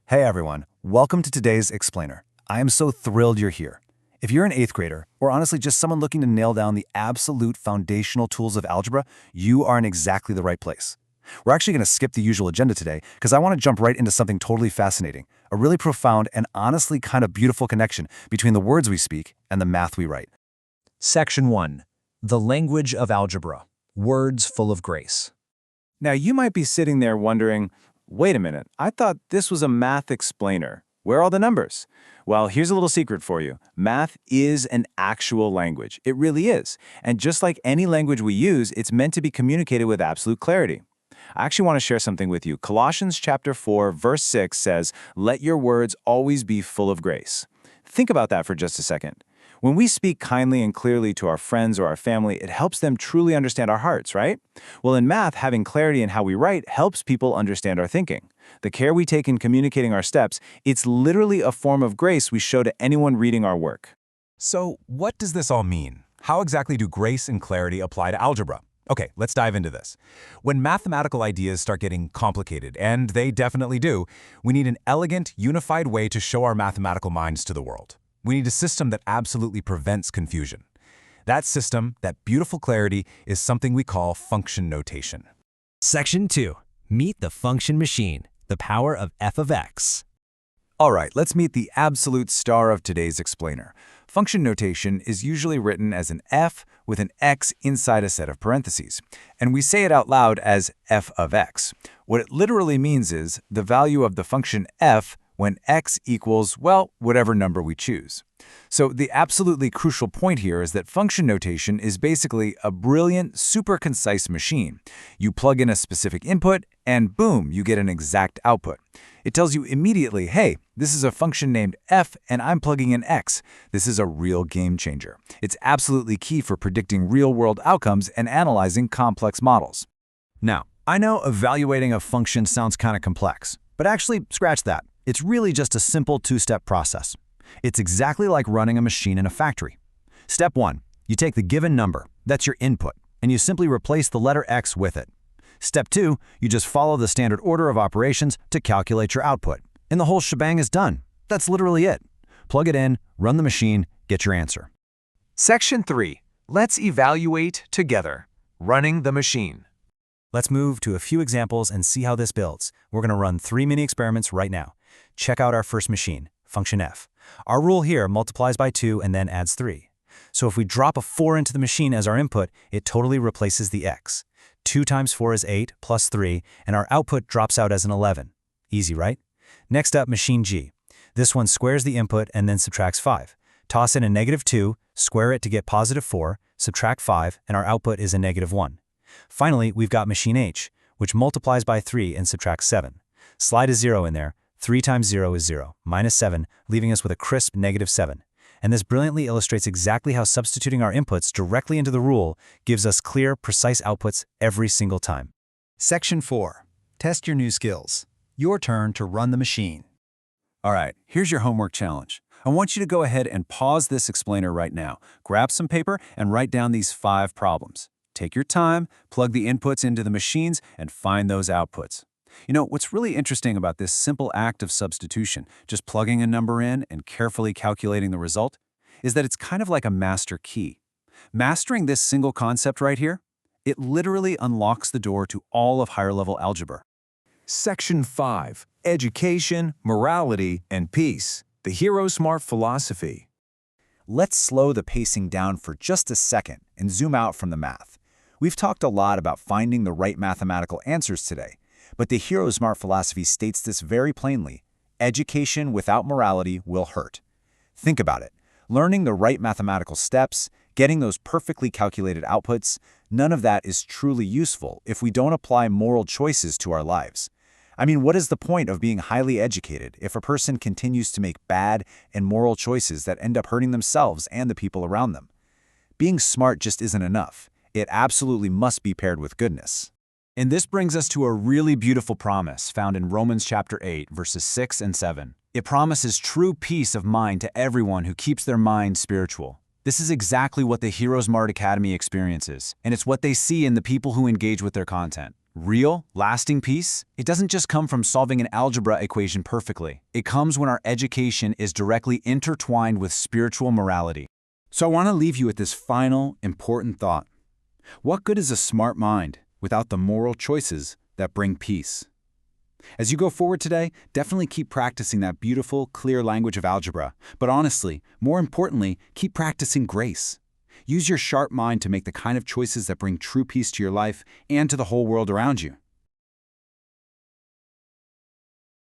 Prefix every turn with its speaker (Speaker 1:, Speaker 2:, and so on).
Speaker 1: Hey everyone, welcome to today's Explainer. I am so thrilled you're here. If you're an 8th grader, or honestly just someone looking to nail down the absolute foundational tools of algebra, you are in exactly the right place. We're actually going to skip the usual agenda today because I want to jump right into something totally fascinating, a really profound and honestly kind of beautiful connection between the words we speak and the math we write.
Speaker 2: Section 1. The Language of Algebra. Words full of grace.
Speaker 3: Now, you might be sitting there wondering, wait a minute, I thought this was a math explainer. Where are all the numbers? Well, here's a little secret for you. Math is an actual language. It really is. And just like any language we use, it's meant to be communicated with absolute clarity. I actually want to share something with you. Colossians chapter 4, verse 6 says, "Let your words always be full of grace." Think about that for just a second. When we speak kindly and clearly to our friends or our family, it helps them truly understand our hearts, right? Well, in math, having clarity in how we write helps people understand our thinking. The care we take in communicating our steps, it's literally a form of grace we show to anyone reading our work.
Speaker 4: So, what does this all mean? How exactly do grace and clarity apply to algebra? Okay, let's dive into this. When mathematical ideas start getting complicated, and they definitely do, we need an elegant, unified way to show our mathematical minds to the world. We need a system that absolutely prevents confusion. That system, that beautiful clarity, is something we call function notation.
Speaker 5: Section 2. Meet the function machine, the power of f of x.
Speaker 1: All right, let's meet the absolute star of today's explainer. Function notation is usually written as an f with an x inside a set of parentheses, and we say it out loud as f of x. What it literally means is the value of the function f when x equals, well, whatever number we choose. So the absolutely crucial point here is that function notation is basically a brilliant, super concise machine. You plug in a specific input, and boom, you get an exact output. It tells you immediately, hey, this is a function named f, and I'm plugging in x. This is a real game changer. It's absolutely key for predicting real-world outcomes and analyzing complex models.
Speaker 2: Now, I know evaluating a function sounds kind of complex, but actually, scratch that. It's really just a simple two-step process. It's exactly like running a machine in a factory. Step 1. You take the given number, that's your input, and you simply replace the letter x with it. Step 2. You just follow the standard order of operations to calculate your output, and the whole shebang is done. That's literally it. Plug it in, run the machine, get your answer.
Speaker 6: Section 3. Let's evaluate together. Running the machine.
Speaker 2: Let's move to a few examples and see how this builds. We're going to run 3 mini experiments right now. Check out our first machine, function f. Our rule here multiplies by 2 and then adds 3. So if we drop a 4 into the machine as our input, it totally replaces the x. 2 times 4 is 8 plus 3, and our output drops out as an 11. Easy, right? Next up, machine g. This one squares the input and then subtracts 5. Toss in a -2, square it to get positive 4, subtract 5, and our output is a -1. Finally, we've got machine h, which multiplies by 3 and subtracts 7. Slide a 0 in there. 3 times 0 is 0, minus 7, leaving us with a crisp -7. And this brilliantly illustrates exactly how substituting our inputs directly into the rule gives us clear, precise outputs every single time.
Speaker 7: Section 4. Test your new skills. Your turn to run the machine.
Speaker 1: All right, here's your homework challenge. I want you to go ahead and pause this explainer right now. Grab some paper and write down these 5 problems. Take your time, plug the inputs into the machines, and find those outputs. You know, what's really interesting about this simple act of substitution, just plugging a number in and carefully calculating the result, is that it's kind of like a master key. Mastering this single concept right here, it literally unlocks the door to all of higher-level algebra.
Speaker 6: Section 5. Education, Morality, and Peace. The Hero Smart Philosophy.
Speaker 2: Let's slow the pacing down for just a second and zoom out from the math. We've talked a lot about finding the right mathematical answers today, but the Hero Smart philosophy states this very plainly: education without morality will hurt. Think about it. Learning the right mathematical steps, getting those perfectly calculated outputs, none of that is truly useful if we don't apply moral choices to our lives. I mean, what is the point of being highly educated if a person continues to make bad and immoral choices that end up hurting themselves and the people around them? Being smart just isn't enough. It absolutely must be paired with goodness.
Speaker 3: And this brings us to a really beautiful promise found in Romans chapter 8, verses 6 and 7. It promises true peace of mind to everyone who keeps their mind spiritual. This is exactly what the Heroesmart Academy experiences, and it's what they see in the people who engage with their content.
Speaker 1: Real, lasting peace, it doesn't just come from solving an algebra equation perfectly. It comes when our education is directly intertwined with spiritual morality. So I want to leave you with this final, important thought. What good is a smart mind without the moral choices that bring peace? As you go forward today, definitely keep practicing that beautiful, clear language of algebra. But honestly, more importantly, keep practicing grace. Use your sharp mind to make the kind of choices that bring true peace to your life and to the whole world around you.